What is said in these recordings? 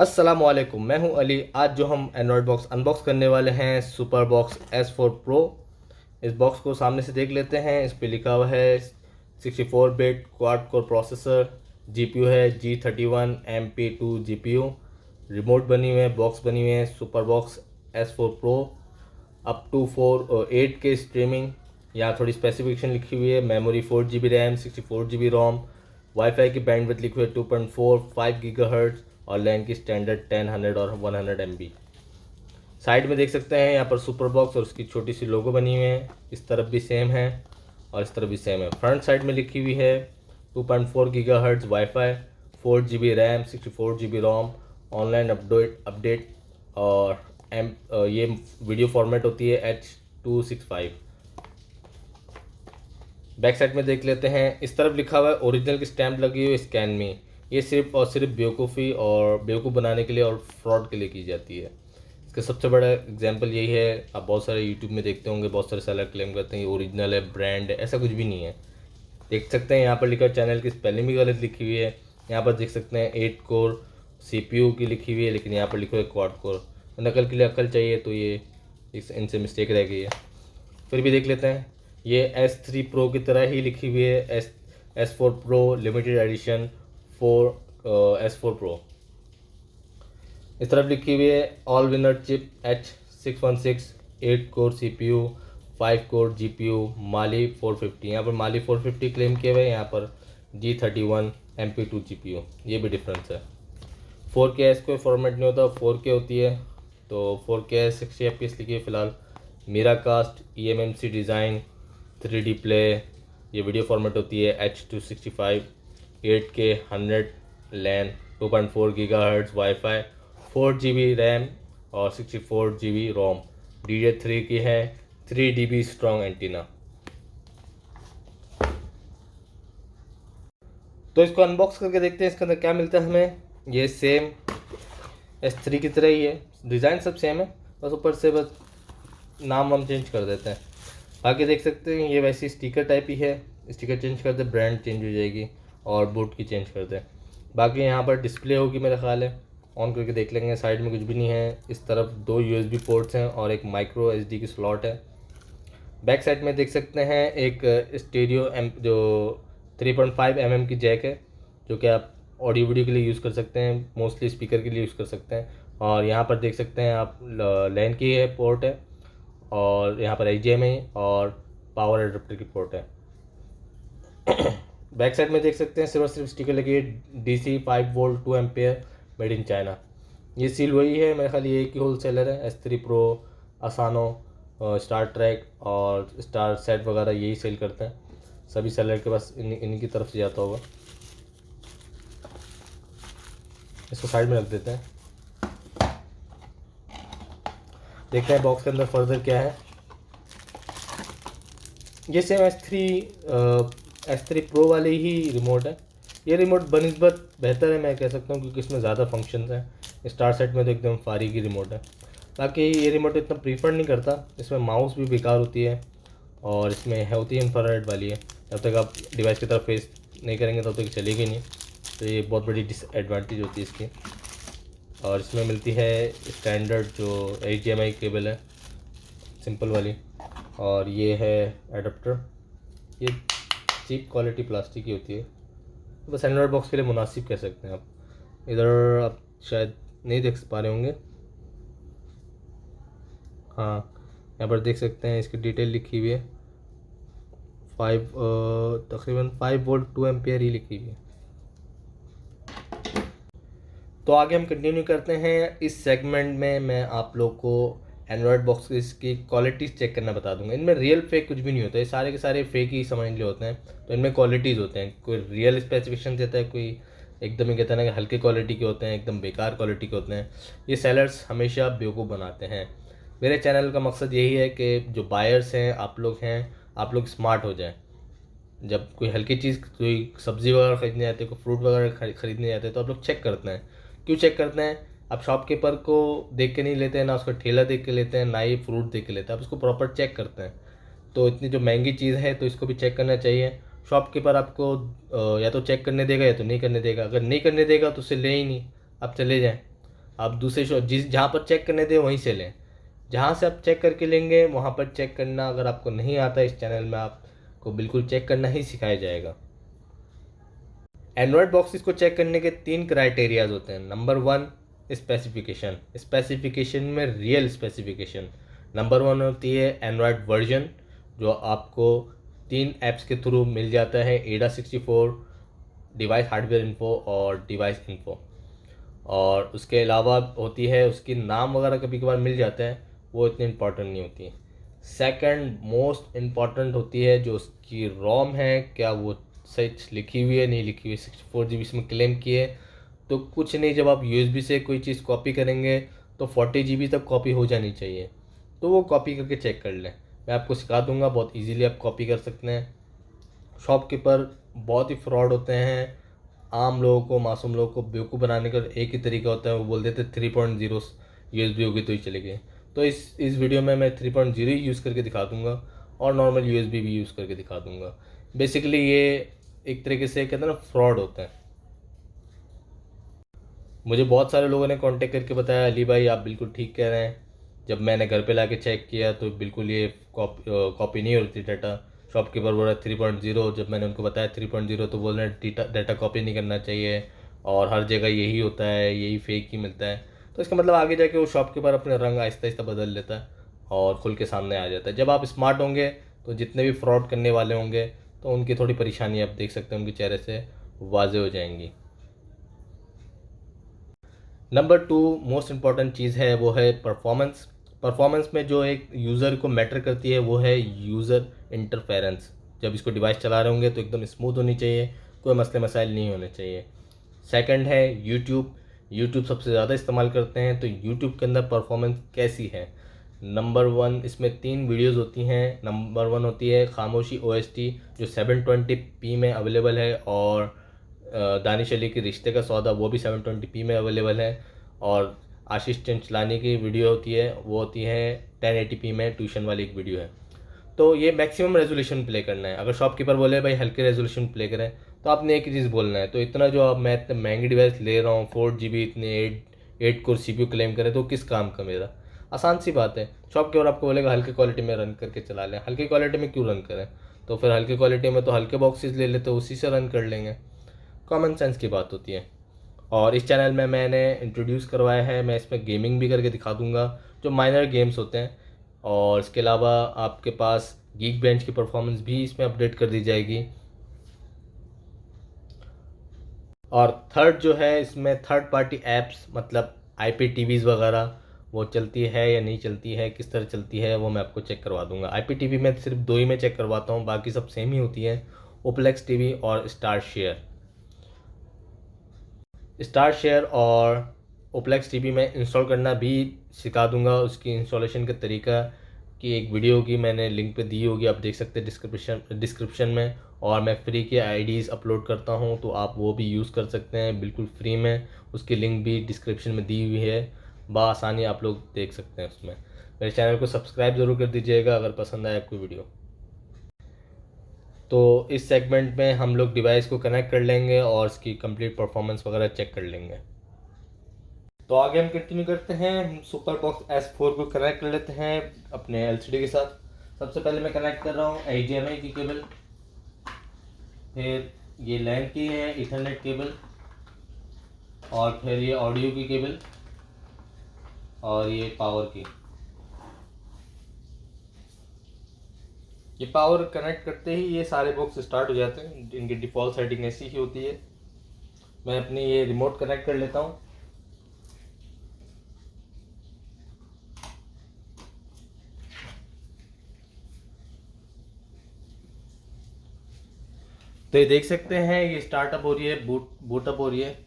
अस्सलामुअलैकुम, मैं हूं अली। आज जो हम एंड्रॉयड बॉक्स अनबॉक्स करने वाले हैं सुपर बॉक्स S4 प्रो। इस बॉक्स को सामने से देख लेते हैं। इस पे लिखा हुआ है 64 bit quad core processor, GPU है G31 MP2 जीपीयू, रिमोट बनी हुई है, बॉक्स बनी हुई है super box S4 pro, up to 8K streaming. यहाँ थोड़ी स्पेसिफिकेशन लिखी हुई है। Memory 4 GB RAM, 64 GB ROM, wifi की बैंडविड्थ लिखी हुई है 2.4 5 GHz और लैन की स्टैंडर्ड 10 100 और 100 MB। साइड में देख सकते हैं यहाँ पर सुपर बॉक्स और उसकी छोटी सी लोगो बनी हुई है। इस तरफ भी सेम है और इस तरफ भी सेम है। फ्रंट साइड में लिखी हुई है 2.4 GHz wifi, 4 GB RAM, 64 GB रोम, ऑनलाइन अपडेट और ये वीडियो फॉर्मेट होती है H.265। बैक साइड में देख लेते हैं। इस तरफ लिखा हुआ है ओरिजिनल की स्टैंप लगी हुई है स्कैन में। ये सिर्फ और सिर्फ बेवकूफ़ बनाने के लिए और फ्रॉड के लिए की जाती है। इसका सबसे बड़ा एग्जांपल यही है। आप बहुत सारे यूट्यूब में देखते होंगे, बहुत सारे सेलर क्लेम करते हैं ये ओरिजिनल है, ब्रांड है। ऐसा कुछ भी नहीं है। देख सकते हैं यहाँ पर लिखा है, चैनल की स्पेलिंग भी गलत लिखी हुई है। यहाँ पर देख सकते हैं 8 कोर CPU की लिखी हुई है, लेकिन यहाँ पर लिखा हुआ है क्वाड कोर। नकल के लिए अक्ल चाहिए, तो ये इनसे मिस्टेक रह गई है। फिर भी देख लेते हैं। ये S3 प्रो की तरह ही लिखी हुई है, S4 pro limited edition S4 pro. इस तरफ लिखी हुई है all winner chip H616 8 core CPU 5 core GPU माली 450। यहाँ पर माली 450 क्लेम किए हुए, यहाँ पर G31 MP2 GPU। ये भी डिफरेंस है। 4K कोई फॉर्मेट नहीं होता, 4K होती है। तो 4K 60 FPS लिखी है फिलहाल। Miracast eMMC design 3D play, ये वीडियो फॉर्मेट होती है H.265, 8K 100 LAN, 2.4 GHz wifi, 4 GB RAM और 64 GB रोम, DDR3 की है, 3 dB स्ट्रॉन्ग एंटीना। तो इसको अनबॉक्स करके देखते हैं इसके अंदर क्या मिलता है हमें। ये सेम S3 की तरह ही है, डिज़ाइन सब सेम है, बस ऊपर से बस नाम हम चेंज कर देते हैं। आगे देख सकते हैं ये वैसी स्टिकर टाइप ही है। स्टिकर चेंज कर दे, ब्रांड चेंज हो जाएगी और बूट की चेंज कर दे। बाकी यहाँ पर डिस्प्ले होगी मेरा ख्याल है, ऑन करके देख लेंगे। साइड में कुछ भी नहीं है। इस तरफ 2 USB पोर्ट्स हैं और एक माइक्रो SD की स्लॉट है। बैक साइड में देख सकते हैं एक स्टीरियो जो 3.5 mm की जैक है, जो कि आप ऑडियो वीडियो के लिए यूज़ कर सकते हैं, मोस्टली स्पीकर के लिए यूज़ कर सकते हैं। और यहाँ पर देख सकते हैं आप लैन की है पोर्ट है, और यहाँ पर HDMI और पावर एडाप्टर की पोर्ट है। बैक साइड में देख सकते हैं सिर्फ स्टिकर लगी है DC 5 volt 2 ampere made in China. ये सील वही है, मेरे ख्याल ये एक ही होलसेलर है। S3 प्रो, असानो, स्टार ट्रैक और स्टार सेट वगैरह यही सेल करते हैं। सभी सेलर के पास इन्हीं की तरफ से जाता होगा। इसको साइड में रख देते हैं, देखते हैं बॉक्स के अंदर फर्दर क्या है। ये सेम S3 प्रो वाले ही रिमोट है। ये रिमोट बनिस्बत बेहतर है, मैं कह सकता हूँ, क्योंकि इसमें ज़्यादा फंक्शंस हैं। स्टार सेट में तो एकदम फारी की रिमोट है। बाकी ये रिमोट इतना प्रीफर नहीं करता। इसमें माउस भी बेकार होती है और इसमें होती है इंफ्रारेड वाली है। जब तक आप डिवाइस की तरफ फेस नहीं करेंगे तब तक चलेगी नहीं। तो ये बहुत बड़ी डिसएडवांटेज होती है इसकी। और इसमें मिलती है स्टैंडर्ड जो HDMI केबल है, सिंपल वाली। और ये है एडाप्टर। ये चीप क्वालिटी प्लास्टिक की होती है, तो बस एंड्रॉयड बॉक्स के लिए मुनासिब कह सकते हैं आप। इधर आप शायद नहीं देख पा रहे होंगे, हाँ यहाँ पर देख सकते हैं इसकी डिटेल लिखी हुई है। तकरीबन 5 वोल्ट 2 एम्पेयर ही लिखी हुई है। तो आगे हम कंटिन्यू करते हैं। इस सेगमेंट में मैं आप लोग को एंड्रॉयड बॉक्स की क्वालिटीज़ चेक करना बता दूंगा। इनमें रियल फेक कुछ भी नहीं होता है, सारे के सारे फेक ही समझ लिए होते हैं। तो इनमें क्वालिटीज़ होते हैं, कोई रियल स्पेसिफिकेशन देता है, कोई एकदम ही कहता है ना कि हल्के क्वालिटी के होते हैं, एकदम बेकार क्वालिटी के होते हैं। ये सेलर्स हमेशा बेवकूफ़ बनाते हैं। मेरे चैनल का मकसद यही है कि जो बायर्स हैं, आप लोग स्मार्ट हो जाएँ। जब कोई हल्की चीज़, कोई सब्ज़ी वगैरह ख़रीदने जाते हैं, कोई फ्रूट वगैरह ख़रीदने जाते हैं, तो आप लोग चेक करते हैं। क्यों चेक करते हैं? आप शॉपकीपर को देख के नहीं लेते हैं, ना उसका ठेला देख के लेते हैं, ना ही फ्रूट देख के लेते हैं, आप उसको प्रॉपर चेक करते हैं। तो इतनी जो महंगी चीज़ है तो इसको भी चेक करना चाहिए। शॉपकीपर आपको या तो चेक करने देगा या तो नहीं करने देगा। अगर नहीं करने देगा तो उसे ले ही नहीं, आप चले जाएँ। आप दूसरे शॉप जहाँ पर चेक करने दें वहीं से लें। जहाँ से आप चेक करके लेंगे वहाँ पर चेक करना अगर आपको नहीं आता, इस चैनल में आपको बिल्कुल चेक करना ही सिखाया जाएगा। एंड्रॉयड बॉक्सेस को चेक करने के 3 क्राइटेरियाज होते हैं। नंबर 1 स्पेसिफिकेशन, स्पेसिफिकेशन में रियल स्पेसिफिकेशन। नंबर 1 होती है एंड्रॉयड वर्जन, जो आपको 3 ऐप्स के थ्रू मिल जाता है, ADA64, डिवाइस हार्डवेयर इन्फो और डिवाइस इन्फो। और उसके अलावा होती है उसकी नाम वगैरह कभी कभार मिल जाता है, वो इतनी इम्पॉर्टेंट नहीं होती है। सेकंड मोस्ट इम्पॉर्टेंट होती है जो उसकी रोम है, क्या वो सच लिखी हुई है नहीं लिखी हुई। 64 GB इसमें क्लेम की है, तो कुछ नहीं, जब आप USB से कोई चीज़ कॉपी करेंगे तो 40 GB तक कॉपी हो जानी चाहिए, तो वो कॉपी करके चेक कर लें। मैं आपको सिखा दूंगा, बहुत इजीली आप कॉपी कर सकते हैं। शॉपकीपर बहुत ही फ्रॉड होते हैं, आम लोगों को, मासूम लोगों को बेवकूफ़ बनाने का एक ही तरीका होता है, वो बोल देते 3.0 USB होगी तो ही चलेगी। तो इस वीडियो में मैं 3.0 ही यूज़ करके दिखा दूंगा और नॉर्मल USB भी यूज़ करके दिखा दूंगा। बेसिकली ये एक तरीके से कहते हैं ना, फ्रॉड होता है। मुझे बहुत सारे लोगों ने कांटेक्ट करके बताया, अली भाई आप बिल्कुल ठीक कह रहे हैं, जब मैंने घर पे लाके चेक किया तो बिल्कुल ये कॉपी नहीं हो रही थी डाटा। शॉपकीपर बोल रहा है 3.0, जब मैंने उनको बताया 3.0 तो बोल रहे हैं डाटा कॉपी नहीं करना चाहिए और हर जगह यही होता है, यही फेक ही मिलता है। तो इसका मतलब आगे जाके वो शॉपकीपर अपने रंग आहिस्ता आहिस्ता बदल लेता है और खुल के सामने आ जाता है। जब आप स्मार्ट होंगे तो जितने भी फ्रॉड करने वाले होंगे तो उनकी थोड़ी परेशानी आप देख सकते हैं, उनके चेहरे से वाजे हो जाएंगी। नंबर 2 मोस्ट इम्पॉर्टेंट चीज़ है, वो है परफॉर्मेंस। परफॉर्मेंस में जो एक यूज़र को मैटर करती है वो है यूज़र इंटरफेरेंस। जब इसको डिवाइस चला रहे होंगे तो एकदम स्मूथ होनी चाहिए, कोई मसले मसाइल नहीं होने चाहिए। सेकंड है यूट्यूब। यूट्यूब सबसे ज़्यादा इस्तेमाल करते हैं, तो यूट्यूब के अंदर परफॉर्मेंस कैसी है। नंबर 1 इसमें 3 वीडियोज़ होती हैं। नंबर 1 होती है खामोशी OST, जो 720p में अवेलेबल है, और दानिश अली के रिश्ते का सौदा, वो भी 720p में अवेलेबल है। और आशीष चंचलानी की वीडियो होती है, वो होती है 1080p में, ट्यूशन वाली एक वीडियो है। तो ये मैक्सिमम रेजोल्यूशन प्ले करना है। अगर शॉपकीपर बोले भाई हल्के रेजोल्यूशन प्ले करें, तो आपने एक ही चीज़ बोलना है, तो इतना जो अब मैं इतने महंगी डिवाइस ले रहा हूँ, 4 GB, इतने 8 कोर CPU क्लेम करे, तो किस काम का मेरा। आसान सी बात है, शॉपकीपर आपको बोलेगा हल्के क्वालिटी में रन करके चला लें। हल्की क्वालिटी में क्यों रन करें, तो फिर हल्की क्वालिटी में तो हल्के बॉक्सेस ले लेते, उसी से रन कर लेंगे। कॉमन सेंस की बात होती है। और इस चैनल में मैंने इंट्रोड्यूस करवाया है, मैं इसमें गेमिंग भी करके दिखा दूंगा, जो माइनर गेम्स होते हैं। और इसके अलावा आपके पास गीक बेंच की परफॉर्मेंस भी इसमें अपडेट कर दी जाएगी। और थर्ड जो है, इसमें थर्ड पार्टी ऐप्स, मतलब IPTVs वगैरह, वो चलती है या नहीं चलती है, किस तरह चलती है, वो मैं आपको चेक करवा दूंगा। IPTV में सिर्फ 2 ही में चेक करवाता हूँ, बाकी सब सेम ही होती है, OPLEX TV और स्टार शेयर और OPLEX TV में इंस्टॉल करना भी सिखा दूंगा। उसकी इंस्टॉलेशन का तरीका की एक वीडियो की मैंने लिंक पे दी होगी, आप देख सकते हैं डिस्क्रिप्शन में। और मैं फ्री के IDs अपलोड करता हूं, तो आप वो भी यूज़ कर सकते हैं बिल्कुल फ्री में। उसकी लिंक भी डिस्क्रिप्शन में दी हुई है, बआसानी आप लोग देख सकते हैं उसमें। मेरे चैनल को सब्सक्राइब ज़रूर कर दीजिएगा अगर पसंद आए आपको वीडियो। तो इस सेगमेंट में हम लोग डिवाइस को कनेक्ट कर लेंगे और इसकी कंप्लीट परफॉर्मेंस वगैरह चेक कर लेंगे। तो आगे हम कंटिन्यू करते हैं, हम सुपर बॉक्स S4 को कनेक्ट कर लेते हैं अपने LCD के साथ। सबसे पहले मैं कनेक्ट कर रहा हूँ HDMI की केबल, फिर ये लैन की है इथरनेट केबल, और फिर ये ऑडियो की केबल, और ये पावर की। ये पावर कनेक्ट करते ही ये सारे बॉक्स स्टार्ट हो जाते हैं, इनकी डिफ़ॉल्ट सेटिंग ऐसी ही होती है। मैं अपनी ये रिमोट कनेक्ट कर लेता हूँ। तो ये देख सकते हैं ये स्टार्टअप हो रही है, बूटअप हो रही है।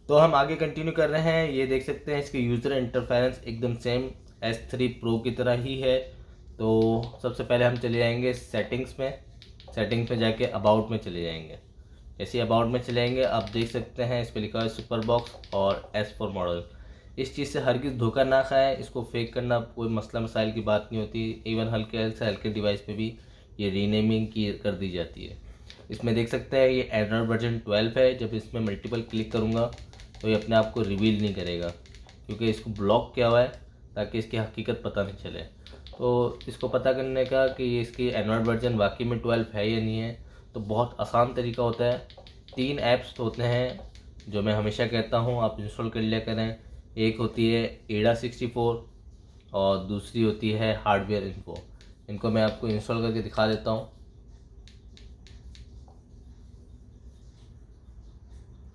तो हम आगे कंटिन्यू कर रहे हैं। ये देख सकते हैं इसकी यूज़र इंटरफेरेंस एकदम सेम S3 Pro की तरह ही है। तो सबसे पहले हम चले जाएंगे सेटिंग्स में। सेटिंग्स में जाके अबाउट में चले जाएंगे। जैसे अबाउट में चले जाएंगे, आप देख सकते हैं इस पर लिखा है सुपर बॉक्स और S4 मॉडल। इस चीज़ से हरगिज़ धोखा ना खाएं, इसको फेक करना कोई मसला मसाइल की बात नहीं होती। इवन हल्के से हल्के डिवाइस पे भी ये रीनेमिंग की कर दी जाती है। इसमें देख सकते हैं ये एंड्रॉयड वर्जन 12 है। जब इसमें मल्टीपल क्लिक करूँगा तो ये अपने आप को रिवील नहीं करेगा, क्योंकि इसको ब्लॉक किया हुआ है ताकि इसकी हकीकत पता नहीं चले। तो इसको पता करने का कि ये इसकी एंड्रॉयड वर्जन वाकई में 12 है या नहीं है, तो बहुत आसान तरीका होता है। 3 ऐप्स होते हैं जो मैं हमेशा कहता हूँ आप इंस्टॉल कर लिया करें। एक होती है एडा 64 और दूसरी होती है हार्डवेयर इन्फो। इनको मैं आपको इंस्टॉल करके दिखा देता हूँ।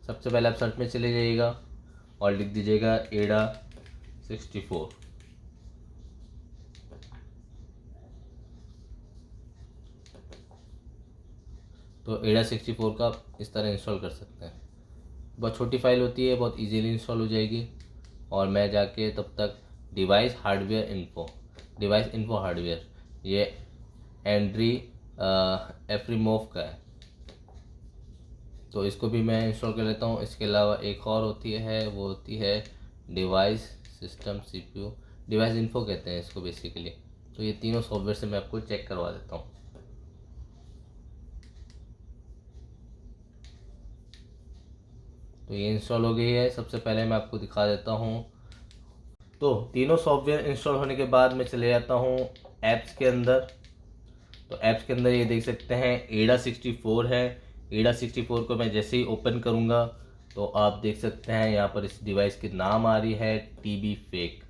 सबसे पहले आप सर्च में चले जाइएगा और लिख दीजिएगा एडा 64। तो एडा 64 का आप इस तरह इंस्टॉल कर सकते हैं। बहुत छोटी फाइल होती है, बहुत इजीली इंस्टॉल हो जाएगी। और मैं जाके तब तक डिवाइस इन्फो हार्डवेयर, ये एंड्री एफ्रीमोव का है, तो इसको भी मैं इंस्टॉल कर लेता हूँ। इसके अलावा एक और होती है, वो होती है device system CPU, device info कहते हैं इसको बेसिकली। तो ये तीनों सॉफ्टवेयर से मैं आपको चेक करवा देता हूँ। तो ये इंस्टॉल हो गई है। सबसे पहले मैं आपको दिखा देता हूँ। तो तीनों सॉफ्टवेयर इंस्टॉल होने के बाद मैं चले जाता हूँ ऐप्स के अंदर। तो ऐप्स के अंदर ये देख सकते हैं एडा 64 है। एडा 64 को मैं जैसे ही ओपन करूँगा तो आप देख सकते हैं यहाँ पर इस डिवाइस की नाम आ रही है टीबी फेक।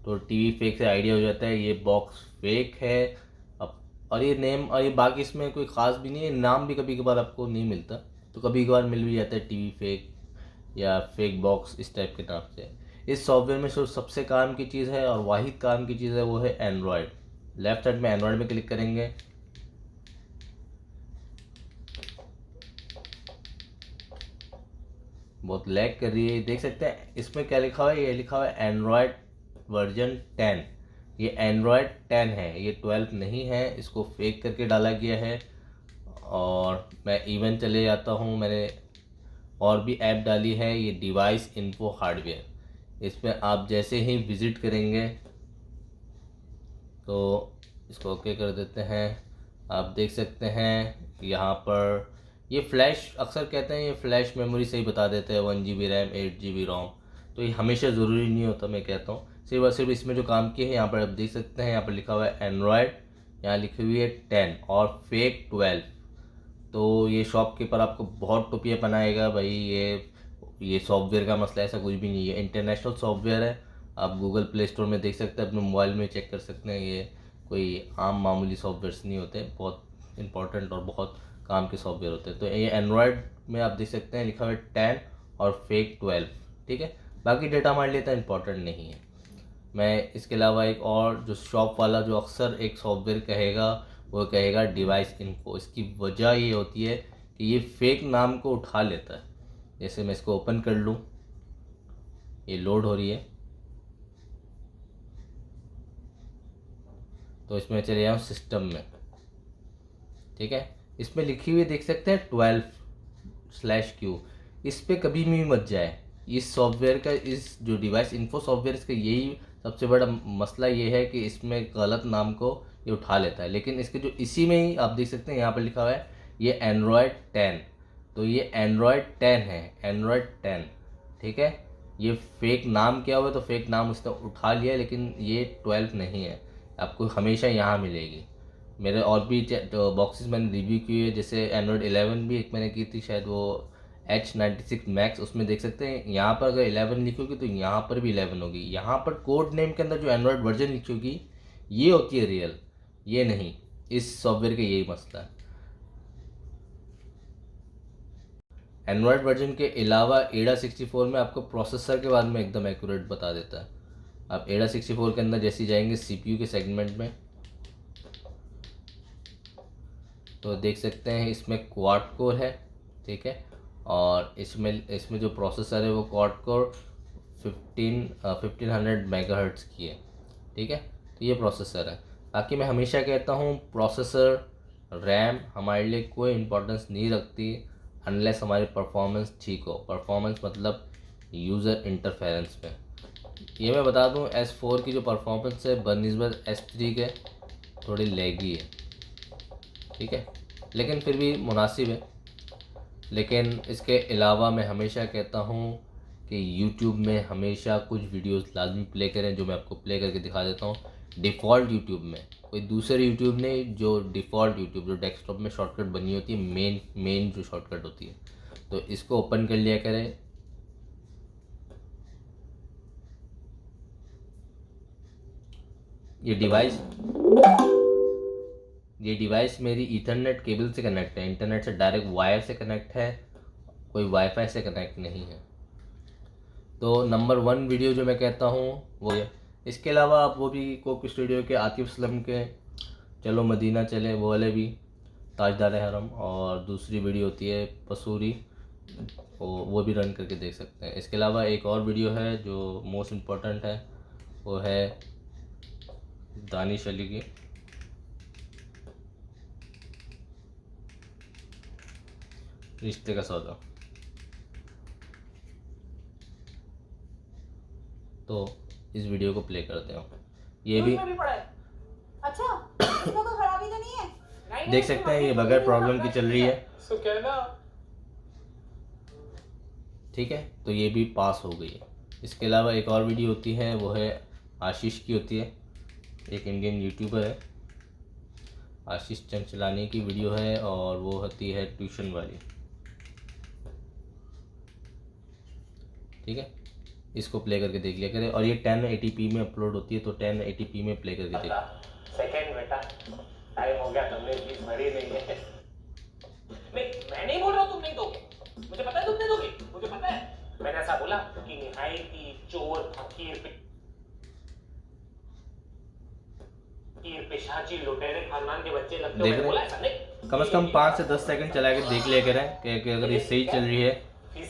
तो टीबी फेक से आइडिया हो जाता है ये बॉक्स फेक है। अब और ये नेम और ये बाकी इसमें कोई ख़ास भी नहीं है, नाम भी कभी कभार आपको नहीं मिलता, तो कभी कभार मिल भी जाता है टीबी फेक या फेक बॉक्स इस टाइप के नाम से। इस सॉफ्टवेयर में जो सबसे काम की चीज़ है और वाहिद काम की चीज़ है वो है एंड्रॉयड। लेफ्ट साइड में एंड्रॉयड में क्लिक करेंगे। बहुत लैग कर रही है, देख सकते हैं इसमें क्या लिखा हुआ है, ये लिखा हुआ है एंड्रॉयड वर्जन 10। ये एंड्रॉयड 10 है, ये 12 नहीं है, इसको फेक करके डाला गया है। और मैं इवन चले जाता हूँ, मैंने और भी ऐप डाली है, ये डिवाइस इन्फो हार्डवेयर। इसमें आप जैसे ही विज़िट करेंगे तो इसको ओके कर देते हैं। आप देख सकते हैं यहाँ पर ये फ्लैश, अक्सर कहते हैं ये फ्लैश मेमोरी से ही बता देते हैं 1 GB रैम 8 GB रोम। तो ये हमेशा ज़रूरी नहीं होता, मैं कहता हूँ सिर्फ और सिर्फ इसमें जो काम किया है यहाँ पर आप देख सकते हैं, यहाँ पर लिखा हुआ है एंड्रॉयड, यहाँ लिखी हुई है 10 और फेक 12। तो ये शॉपकीपर आपको बहुत टोपियाँ बनाएगा भाई, ये सॉफ्टवेयर का मसला, ऐसा कुछ भी नहीं है, इंटरनेशनल सॉफ्टवेयर है। आप गूगल प्ले स्टोर में देख सकते हैं, अपने मोबाइल में चेक कर सकते हैं। ये कोई आम मामूली सॉफ्टवेयर्स नहीं होते, बहुत इंपॉर्टेंट और बहुत काम के सॉफ्टवेयर होते हैं। तो ये एंड्रॉयड में आप देख सकते हैं लिखा हुआ है 10 और फेक 12, ठीक है। बाकी डेटा हमारे लिए इतना इंपॉर्टेंट नहीं है। मैं इसके अलावा एक और जो शॉप वाला जो अक्सर एक सॉफ्टवेयर कहेगा वो कहेगा डिवाइस इन्फो। इसकी वजह ये होती है कि ये फेक नाम को उठा लेता है। जैसे मैं इसको ओपन कर लूँ, ये लोड हो रही है, तो इसमें चले जाऊँ सिस्टम में, ठीक है। इसमें लिखी हुई देख सकते हैं 12/Q, इस पर कभी भी मत जाए। इस सॉफ्टवेयर का, इस जो डिवाइस इन्फो सॉफ्टवेयर, इसका यही सबसे बड़ा मसला ये है कि इसमें गलत नाम को ये उठा लेता है। लेकिन इसके जो इसी में ही आप देख सकते हैं यहाँ पर लिखा हुआ है ये एंड्रॉयड 10, तो ये एंड्रॉयड 10 है, एंड्रॉयड 10, ठीक है। ये फेक नाम क्या हुआ, तो फेक नाम उसने उठा लिया, लेकिन ये 12 नहीं है, आपको हमेशा यहाँ मिलेगी। मेरे और भी बॉक्सेस मैंने रिव्यू किए हैं, जैसे एंड्रॉयड 11 भी एक मैंने की थी, शायद वो H96 मैक्स, उसमें देख सकते हैं यहाँ पर अगर 11 लिखोगी तो यहाँ पर भी 11 होगी। यहाँ पर कोड नेम के अंदर जो एंड्रॉयड वर्जन लिखोगी ये होती है रियल, ये नहीं। इस सॉफ्टवेयर का यही मसला है। एंड्रॉयड वर्जन के अलावा एडा 64 में आपको प्रोसेसर के बारे में एकदम एक्यूरेट बता देता है। आप एडा 64 के अंदर जैसे जाएंगे CPU के सेगमेंट में, तो देख सकते हैं इसमें क्वाड कोर है, ठीक है। और इसमें जो प्रोसेसर है वो क्वाड कोर 1500 मेगाहर्ट्ज़ की है, ठीक है। तो ये प्रोसेसर है। बाकी मैं हमेशा कहता हूँ प्रोसेसर, रैम हमारे लिए कोई इम्पोर्टेंस नहीं रखती अनलेस हमारी परफॉर्मेंस ठीक हो। परफॉर्मेंस मतलब यूज़र इंटरफेरेंस पे। ये मैं बता दूँ S4 की जो परफॉर्मेंस है बनस्बत S3 के थोड़ी लैगी है, ठीक है। लेकिन फिर भी मुनासिब है। लेकिन इसके अलावा मैं हमेशा कहता हूँ कि यूट्यूब में हमेशा कुछ वीडियोस लाजमी प्ले करें, जो मैं आपको प्ले करके दिखा देता हूँ। डिफ़ॉल्ट यूट्यूब में, कोई दूसरे यूट्यूब नहीं, जो डिफ़ॉल्ट यूट्यूब जो डेस्कटॉप में शॉर्टकट बनी होती है, मेन जो शॉर्टकट होती है, तो इसको ओपन कर लिया करें। ये डिवाइस मेरी ईथरनेट केबल से कनेक्ट है, इंटरनेट से डायरेक्ट वायर से कनेक्ट है, कोई वाईफाई से कनेक्ट नहीं है। तो नंबर 1 वीडियो जो मैं कहता हूँ वो है। इसके अलावा आप वो भी कोक स्टूडियो के आतिफ असलम के चलो मदीना चले, वो वाले भी, ताजदार हरम, और दूसरी वीडियो होती है पसूरी, वो भी रन करके देख सकते हैं। इसके अलावा एक और वीडियो है जो मोस्ट इम्पोर्टेंट है, वो है दानिश अली की, रिश्ते का सौदा। तो इस वीडियो को प्ले करते हो, ये भी अच्छा, इसमें कोई खराबी तो नहीं है? देख सकते हैं, ये बगैर प्रॉब्लम की चल रही है। ठीक है, तो ये भी पास हो गई है। इसके अलावा एक और वीडियो होती है, वो है आशीष की होती है, एक इंडियन यूट्यूबर है, आशीष चंचलानी की वीडियो है, और वो होती है ट्यूशन वाली। ठीक है, इसको प्ले करके देख लिया करें, और ये 1080p में अपलोड होती है, तो 1080p में प्ले करके देख। सेकंड बेटा, टाइम हो गया, तुमने फीस भरी नहीं है। मैं नहीं बोल रहा हूँ तुम नहीं दोगे, मुझे पता है तुम नहीं दोगे, मुझे पता है। मैंने ऐसा बोला कि निहायती चोर फकीर पिशाची लुटेरे खानदान के बच्चे लगते हो, मैंने बोला ऐसा नहीं। कम से कम 5 से 10 सेकंड चला के देख लिया करें कि अगर ये सही चल रही है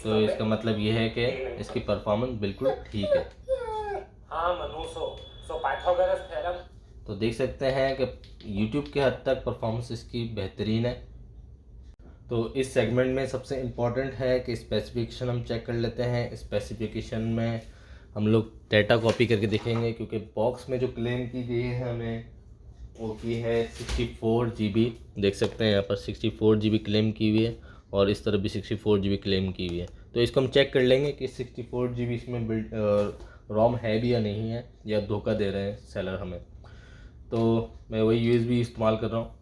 तो इसका मतलब ये है कि इसकी परफॉर्मेंस बिल्कुल ठीक है। हाँ मनु, सो पाइथागोरस थ्योरम। तो देख सकते हैं कि YouTube के हद तक परफॉर्मेंस इसकी बेहतरीन है। तो इस सेगमेंट में सबसे इम्पॉर्टेंट है कि स्पेसिफिकेशन हम चेक कर लेते हैं। स्पेसिफिकेशन में हम लोग डाटा कॉपी करके देखेंगे, क्योंकि बॉक्स में जो क्लेम की गई है हमें, वो की है 64 GB। देख सकते हैं यहाँ पर 64 GB क्लेम की हुई है, और इस तरफ भी 64 GB क्लेम की हुई है। तो इसको हम चेक कर लेंगे कि 64 GB इसमें बिल्ड रोम है भी या नहीं है, या धोखा दे रहे हैं सेलर हमें। तो मैं वही USB इस्तेमाल कर रहा हूँ।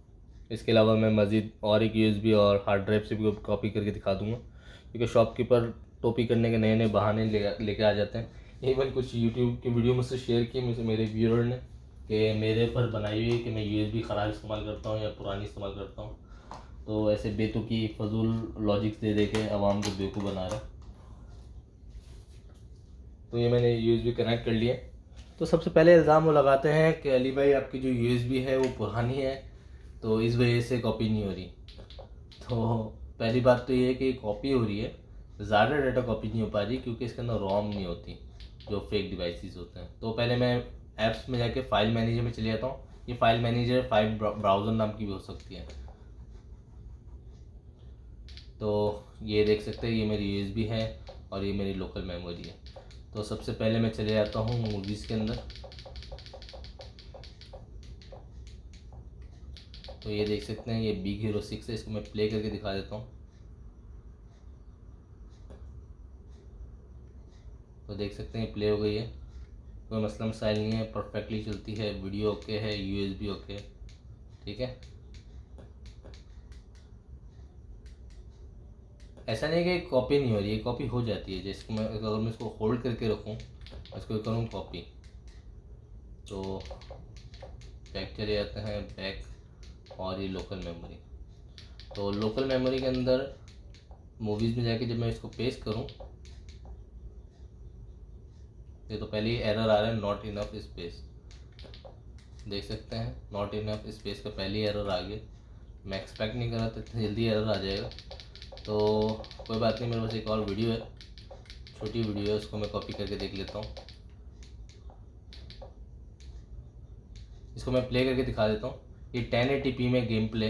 इसके अलावा मैं मज़ीद और एक USB और हार्ड ड्राइव से भी कॉपी करके दिखा दूँगा, क्योंकि शॉपकीपर टोपी करने के नए नए बहाने लेके आ जाते हैं। इवन कुछ यूट्यूब की वीडियो मुझसे शेयर की मुझे मेरे व्यूअर ने, कि मेरे पर बनाई हुई है कि मैं USB ख़राब इस्तेमाल करता हूँ या पुरानी इस्तेमाल करता हूँ। तो ऐसे बेतुकी फजूल लॉजिक्स दे के आवाम को बेवकूफ़ बना रहा है। तो ये मैंने USB कनेक्ट कर लिया। तो सबसे पहले इल्ज़ाम वो लगाते हैं कि अली भाई आपकी जो USB है वो पुरानी है, तो इस वजह से कॉपी नहीं हो रही। तो पहली बात तो ये है कि कॉपी हो रही है, ज़्यादा डाटा कॉपी नहीं हो पा रही, क्योंकि इसके अंदर रोम नहीं होती, जो फेक डिवाइसेस होते हैं। तो पहले मैं ऐप्स में जाके फाइल मैनेजर में चले जाता हूँ। ये फाइल मैनेजर फाइल ब्राउज़र नाम की भी हो सकती है। तो ये देख सकते हैं, ये मेरी USB है और ये मेरी लोकल मेमोरी है। तो सबसे पहले मैं चले जाता हूँ मूवीज़ के अंदर। तो ये देख सकते हैं, ये बिग हीरो 6 है, इसको मैं प्ले करके दिखा देता हूँ। तो देख सकते हैं प्ले हो गई है, कोई मसला मसाइल नहीं है, परफेक्टली चलती है, वीडियो ओके है, USB ओके। ठीक है, ऐसा नहीं कि कॉपी नहीं हो रही है, कॉपी हो जाती है। जैसे मैं अगर मैं इसको होल्ड करके रखूँ, इसको करूँ कॉपी, तो बैक चले जाते हैं, बैक, और ये लोकल मेमोरी। तो लोकल मेमोरी के अंदर मूवीज़ में जाके जब मैं इसको पेस्ट करूँ, ये तो पहले ही एरर आ रहा है, नॉट इनफ स्पेस। देख सकते हैं नॉट इनफ स्पेस का पहले ही एरर आ गया। मैं एक्सपेक्ट नहीं कर रहा था इतनी जल्दी एरर आ जाएगा। तो कोई बात नहीं, मेरे पास एक और वीडियो है, छोटी वीडियो है, उसको मैं कॉपी करके देख लेता हूँ। इसको मैं प्ले करके दिखा देता हूँ। ये 1080p में गेम प्ले,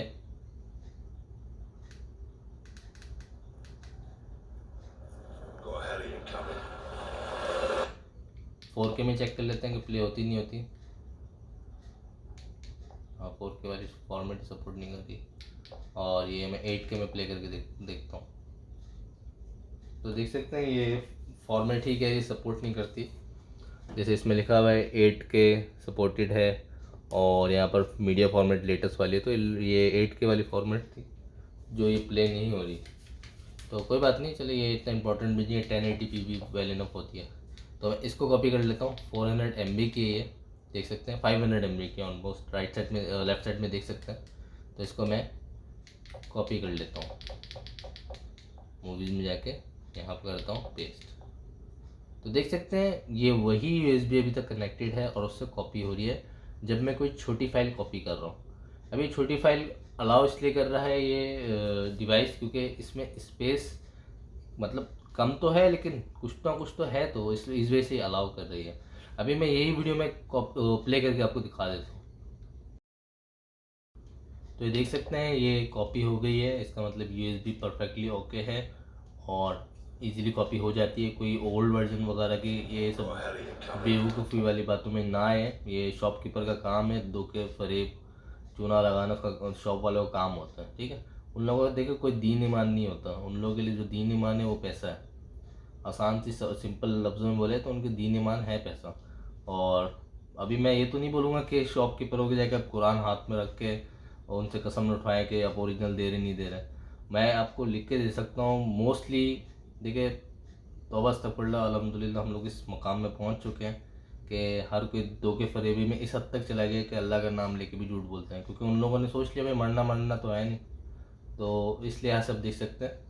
फोर के में चेक कर लेते हैं कि प्ले होती नहीं होती। हाँ, 4K वाली फॉर्मेट सपोर्ट नहीं करती। और ये मैं 8K में प्ले करके देखता हूँ। तो देख सकते हैं ये फॉर्मेट ठीक है, ये सपोर्ट नहीं करती। जैसे इसमें लिखा हुआ है 8K सपोर्टेड है, और यहाँ पर मीडिया फॉर्मेट लेटेस्ट वाली है, तो ये 8K वाली फॉर्मेट थी जो ये प्ले नहीं हो रही। तो कोई बात नहीं, चलिए ये इतना इंपॉर्टेंट भी नहीं है, 1080p भी वेल इनफ होती है। तो मैं इसको कॉपी कर लेता हूँ। 400 MB की है ये, देख सकते हैं 500 MB की ऑलमोस्ट, राइट साइड में लेफ्ट साइड में देख सकते हैं। तो इसको मैं कॉपी कर लेता हूँ, मूवीज़ में जाके यहाँ पर करता हूँ पेस्ट। तो देख सकते हैं ये वही USB अभी तक कनेक्टेड है और उससे कॉपी हो रही है जब मैं कोई छोटी फाइल कॉपी कर रहा हूँ। अभी छोटी फाइल अलाउ इसलिए कर रहा है ये डिवाइस, क्योंकि इसमें स्पेस मतलब कम तो है लेकिन कुछ ना कुछ तो है, तो इसलिए इस वजह से अलाउ कर रही है। अभी मैं यही वीडियो में प्ले करके आपको दिखा देता हूँ। तो ये देख सकते हैं ये कॉपी हो गई है, इसका मतलब USB परफेक्टली ओके है और इजीली कॉपी हो जाती है। कोई ओल्ड वर्जन वगैरह की ये सब बेवकूफ़ी वाली बातों में ना है, ये शॉपकीपर का काम है, दो के फरेब चूना लगाना का शॉप वालों का काम होता है, ठीक है। उन लोगों का देखो कोई दीन ईमान नहीं होता, उन लोगों के लिए जो दीन ईमान है वो पैसा है। आसान सी सिंपल लफ्ज़ों में बोले तो उनके दीन ईमान है पैसा। और अभी मैं ये तो नहीं बोलूँगा कि शॉपकीपरों की जगह आप कुरान हाथ में रख के और उनसे कसम उठवाएं कि आप ओरिजिनल दे रहे नहीं दे रहे। मैं आपको लिख के दे सकता हूँ मोस्टली। देखिए तौबा अस्तगफिरुल्लाह, अल्हम्दुलिल्लाह हम लोग इस मकाम में पहुँच चुके हैं कि हर कोई दो के फरेबी में इस हद तक चला गया कि अल्लाह का नाम लेके भी झूठ बोलते हैं, क्योंकि उन लोगों ने सोच लिया भाई मरना तो है नहीं। तो इसलिए यहाँ सब देख सकते हैं।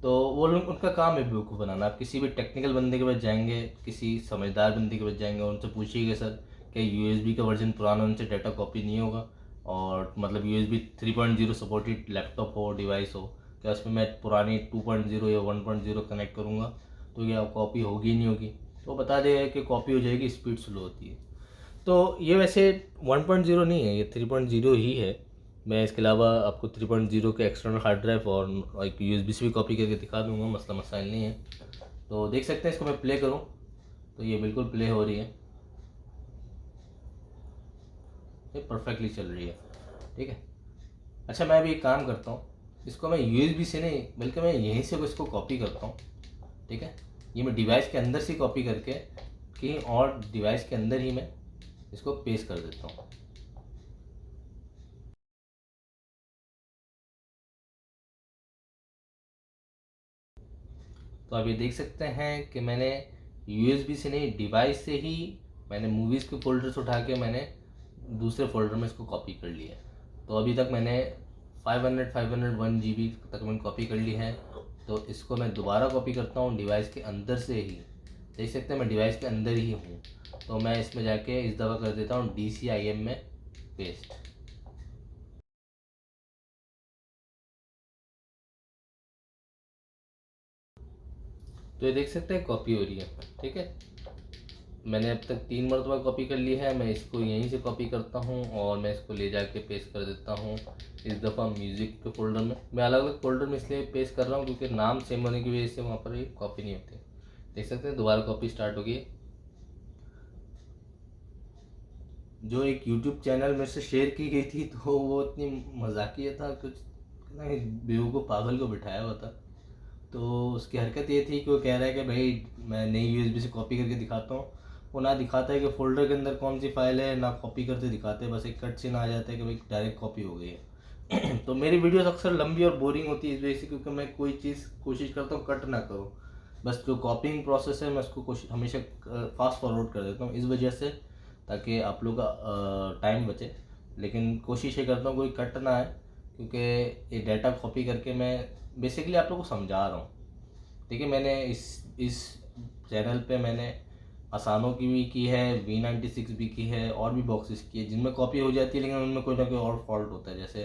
तो वो लोग उनका काम है बेवकूफ़ बनाना। आप किसी भी टेक्निकल बंदे के पास जाएंगे, किसी समझदार बंदे के पास जाएंगे और उनसे पूछिएगा सर क्या USB का वर्जन पुराना उनसे डाटा कॉपी नहीं होगा, और मतलब USB 3.0 सपोर्टेड लैपटॉप हो डिवाइस हो, क्या उसमें मैं पुरानी 2.0 या 1.0 कनेक्ट करूँगा तो क्या कॉपी होगी ही नहीं होगी। तो बता देगा कि कॉपी हो जाएगी, स्पीड स्लो होती है। तो ये वैसे 1.0 नहीं है, ये 3.0 ही है। मैं इसके अलावा आपको 3.0 के एक्सटर्नल हार्ड ड्राइव और एक USB से भी कॉपी करके दिखा दूंगा, मसला मसाइल नहीं है। तो देख सकते हैं इसको मैं प्ले करूं तो ये बिल्कुल प्ले हो रही है, ये परफेक्टली चल रही है, ठीक है। अच्छा मैं अभी एक काम करता हूँ, इसको मैं USB से नहीं बल्कि मैं यहीं से इसको कॉपी करता हूँ, ठीक है। ये मैं डिवाइस के अंदर से कॉपी करके कहीं और डिवाइस के अंदर ही मैं इसको पेस्ट कर देता हूँ। तो आप ये देख सकते हैं कि मैंने USB से नहीं डिवाइस से ही मैंने मूवीज़ के फोल्डर से उठा के मैंने दूसरे फोल्डर में इसको कॉपी कर लिया है। तो अभी तक मैंने 1 GB तक मैंने कॉपी कर ली है। तो इसको मैं दोबारा कॉपी करता हूँ डिवाइस के अंदर से ही, देख सकते हैं मैं डिवाइस के अंदर ही हूँ। तो मैं इसमें जाके इस दफ़ा कर देता हूँ DCIM में पेस्ट। तो ये देख सकते हैं कॉपी हो रही है, ठीक है। मैंने अब तक 3 मरतबा कॉपी कर ली है। मैं इसको यहीं से कॉपी करता हूँ और मैं इसको ले जाके पेस्ट कर देता हूँ इस दफ़ा म्यूज़िक के फोल्डर में। मैं अलग अलग फोल्डर में इसलिए पेस्ट कर रहा हूँ क्योंकि नाम सेम होने की वजह से वहाँ पर ये कॉपी नहीं होती। देख सकते हैं दोबारा कॉपी स्टार्ट हो गई। जो एक यूट्यूब चैनल में से शेयर की गई थी तो वो इतनी मजाकिया था, कुछ बेवकूफ़ पागल को बिठाया हुआ था। तो उसकी हरकत ये थी कि वो कह रहा है कि भाई मैं नई USB से कॉपी करके दिखाता हूँ। वो ना दिखाता है कि फोल्डर के अंदर कौन सी फाइल है, ना कॉपी करते दिखाते हैं, बस एक कट सीन आ जाता है कि भाई डायरेक्ट कॉपी हो गई है। तो मेरी वीडियोस अक्सर लंबी और बोरिंग होती है इस वजह से, क्योंकि मैं कोई चीज़ कोशिश करता हूँ कट ना करूँ। बस जो कॉपिंग प्रोसेस है मैं उसको कोशिश हमेशा फास्ट फॉरवर्ड कर देता हूँ इस वजह से, ताकि आप लोग का टाइम बचे। लेकिन कोशिश ये करता हूँ कोई कट ना आए, क्योंकि ये डाटा कॉपी करके मैं बेसिकली आप लोगों को समझा रहा हूँ। देखिए मैंने इस चैनल पे मैंने आसानों की भी की है, V96 भी की है और भी बॉक्सेस की है जिनमें कॉपी हो जाती है, लेकिन उनमें कोई ना कोई और फॉल्ट होता है। जैसे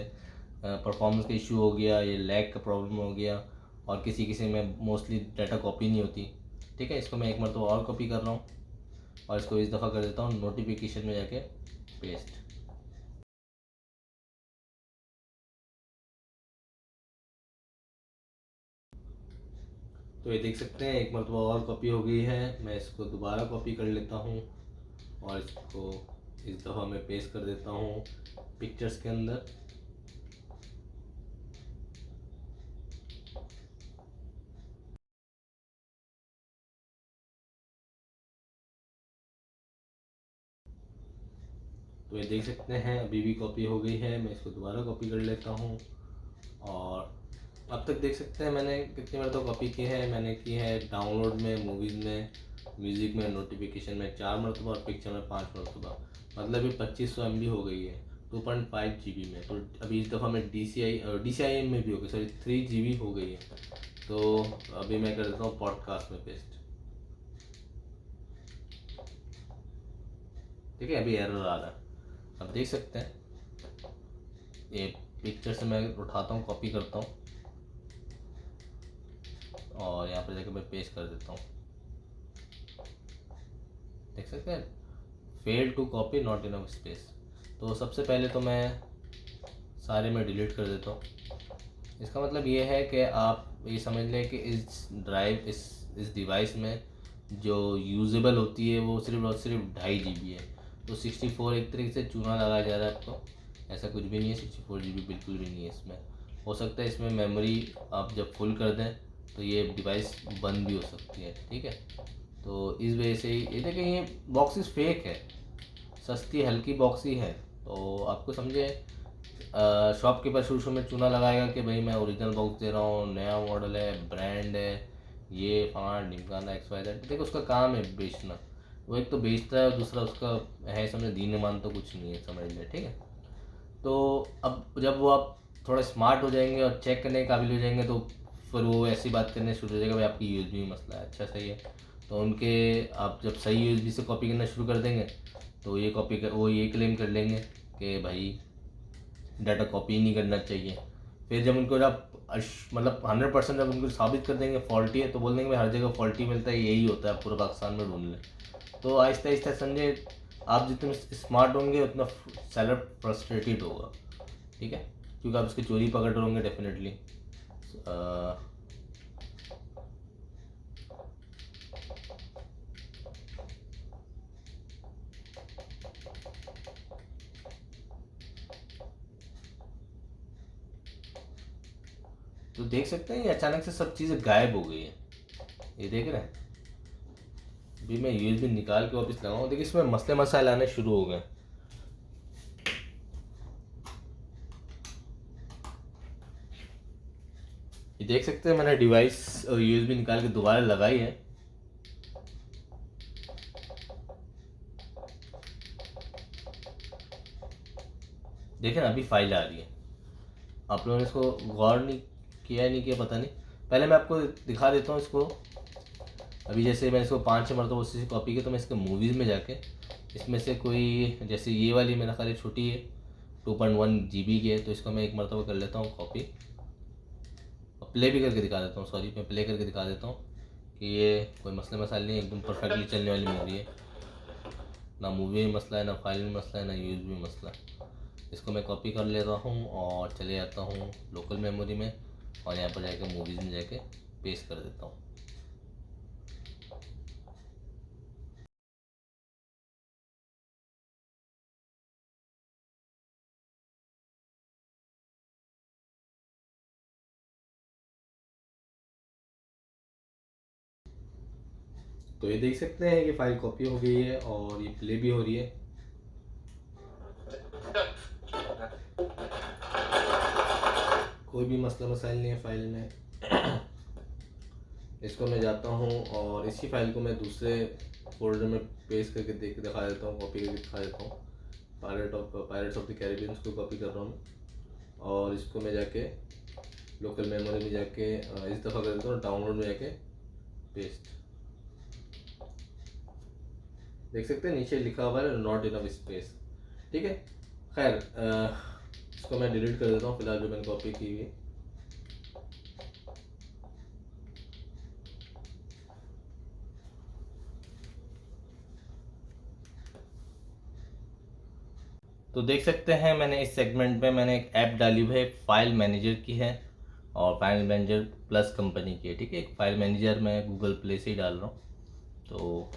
परफॉर्मेंस का इशू हो गया, ये लैग का प्रॉब्लम हो गया, और किसी में मोस्टली डाटा कॉपी नहीं होती, ठीक है। इसको मैं एक मरतबा और कॉपी कर रहा हूँ और इसको इस दफ़ा कर देता हूँ नोटिफिकेशन में जाके पेस्ट। तो ये देख सकते हैं एक मरतबा और कॉपी हो गई है। मैं इसको दोबारा कॉपी कर लेता हूँ और इसको इस दफ़ा मैं पेस्ट कर देता हूँ पिक्चर्स के अंदर। तो ये देख सकते हैं अभी भी कॉपी हो गई है। मैं इसको दोबारा कॉपी कर लेता हूँ और अब तक देख सकते हैं मैंने कितनी बार तो कॉपी की है। मैंने की है डाउनलोड में, मूवीज़ में, म्यूज़िक में, नोटिफिकेशन में 4 मरतबा और पिक्चर में 5 मरतबा। मतलब ये 2500 MB हो गई है 2.5 GB में। तो अभी इस दफ़ा मैं DCI में भी हो गई, सॉरी 3 GB हो गई है। तो अभी मैं कर देता हूँ पॉडकास्ट में पेस्ट। ठीक है, अभी एरर आ रहा है, अब देख सकते हैं। ये पिक्चर से मैं उठाता हूँ, कॉपी करता हूँ और यहाँ पर जाकर मैं पेस्ट कर देता हूँ। देख सकते हैं fail to copy, not enough space. तो सबसे पहले तो मैं सारे में डिलीट कर देता हूँ। इसका मतलब ये है कि आप ये समझ लें कि इस ड्राइव इस डिवाइस में जो यूजेबल होती है वो सिर्फ और सिर्फ 2.5 GB है। तो 64 एक तरीके से चूना लगाया जा रहा है आपको, ऐसा कुछ भी नहीं है। 64 GB बिल्कुल भी नहीं है इसमें। हो सकता है इसमें मेमोरी आप जब फुल कर दें तो ये डिवाइस बंद भी हो सकती है। ठीक है, तो इस वजह से ये देखें, ये बॉक्सेस फेक है, सस्ती हल्की बॉक्स ही है। तो आपको समझे शॉपकीपर शुरू में चूना लगाएगा कि भाई मैं ओरिजिनल बॉक्स दे रहा हूँ, नया मॉडल है, ब्रांड है, ये फान ढिमकाना XYZ। देखो उसका काम है बेचना, वो एक तो बेचता है और दूसरा उसका है समझ दीन ईमान तो कुछ नहीं है, समझ ले। ठीक है, तो अब जब वो आप थोड़ा स्मार्ट हो जाएंगे और चेक करने के काबिल हो जाएंगे तो फिर वो ऐसी बात करने शुरू हो जाएगा भाई आपकी USB में मसला है। अच्छा सही है, तो उनके आप जब सही USB से कॉपी करना शुरू कर देंगे तो वो ये क्लेम कर लेंगे कि भाई डाटा कॉपी नहीं करना चाहिए। फिर जब उनको मतलब 100% जब उनको साबित कर देंगे फॉल्टी है तो बोल देंगे भाई हर जगह फॉल्टी मिलता है, यही होता है, पूरे पाकिस्तान में ढूंढ लें। तो आहिस्ता आहिस्ता समझे आप जितने स्मार्ट होंगे उतना सेलर फ्रस्ट्रेटेड होगा। ठीक है, क्योंकि आप उसकी चोरी पकड़ रहे होंगे डेफिनेटली। तो देख सकते हैं ये अचानक से सब चीज़ें गायब हो गई है, ये देख रहे हैं। अभी मैं USB निकाल के वापस लगाऊँ, देखिए इसमें मसले मसाइल आने शुरू हो गए। ये देख सकते हैं मैंने डिवाइस USB निकाल के दोबारा लगाई है। देखें ना अभी फाइल आ रही है। आप लोगों ने इसको गौर नहीं किया पता नहीं। पहले मैं आपको दिखा देता हूँ इसको। अभी जैसे मैंने इसको 5-6 मरतबा उससे कॉपी किया, तो मैं इसके मूवीज़ में जाके इसमें से कोई, जैसे ये वाली मेरा ख्याल छोटी है 2.1 GB की है, तो इसको मैं एक मरतबा कर लेता हूँ कॉपी और प्ले भी करके दिखा देता हूँ। सॉरी, मैं प्ले करके दिखा देता हूँ कि ये कोई मसले मसाइल नहीं है, एकदम परफेक्टली चलने वाली मूवी है। ना मूवी में मसला है, ना फाइल में मसला है, ना USB में मसला है। इसको मैं कॉपी कर लेता हूँ और चले जाता हूँ लोकल मेमोरी में और यहाँ पर जाके मूवीज़ में जाके पेस्ट कर देता हूँ। तो ये देख सकते हैं कि फाइल कॉपी हो गई है और ये प्ले भी हो रही है। कोई भी मसला मसाइल नहीं है फाइल में। इसको मैं जाता हूँ और इसी फाइल को मैं दूसरे फोल्डर में पेस्ट करके दिखा देता हूँ, कॉपी करके दिखा देता हूँ। पायरेट्स ऑफ द कैरिबियन को कॉपी कर रहा हूँ और इसको मैं जाके लोकल मेमोरी में जाके इस दफ़ा कर देता हूँ डाउनलोड में जाके पेस्ट। देख सकते हैं नीचे लिखा हुआ है नॉट इनफ स्पेस। ठीक है, खैर इसको मैं डिलीट कर देता हूँ फिलहाल जो मैंने कॉपी की हुई है। तो देख सकते हैं मैंने इस सेगमेंट में मैंने एक ऐप डाली हुई है, फाइल मैनेजर की है और फाइल मैनेजर प्लस कंपनी की है। ठीक है, एक फाइल मैनेजर मैं गूगल प्ले से ही डाल रहा हूँ। तो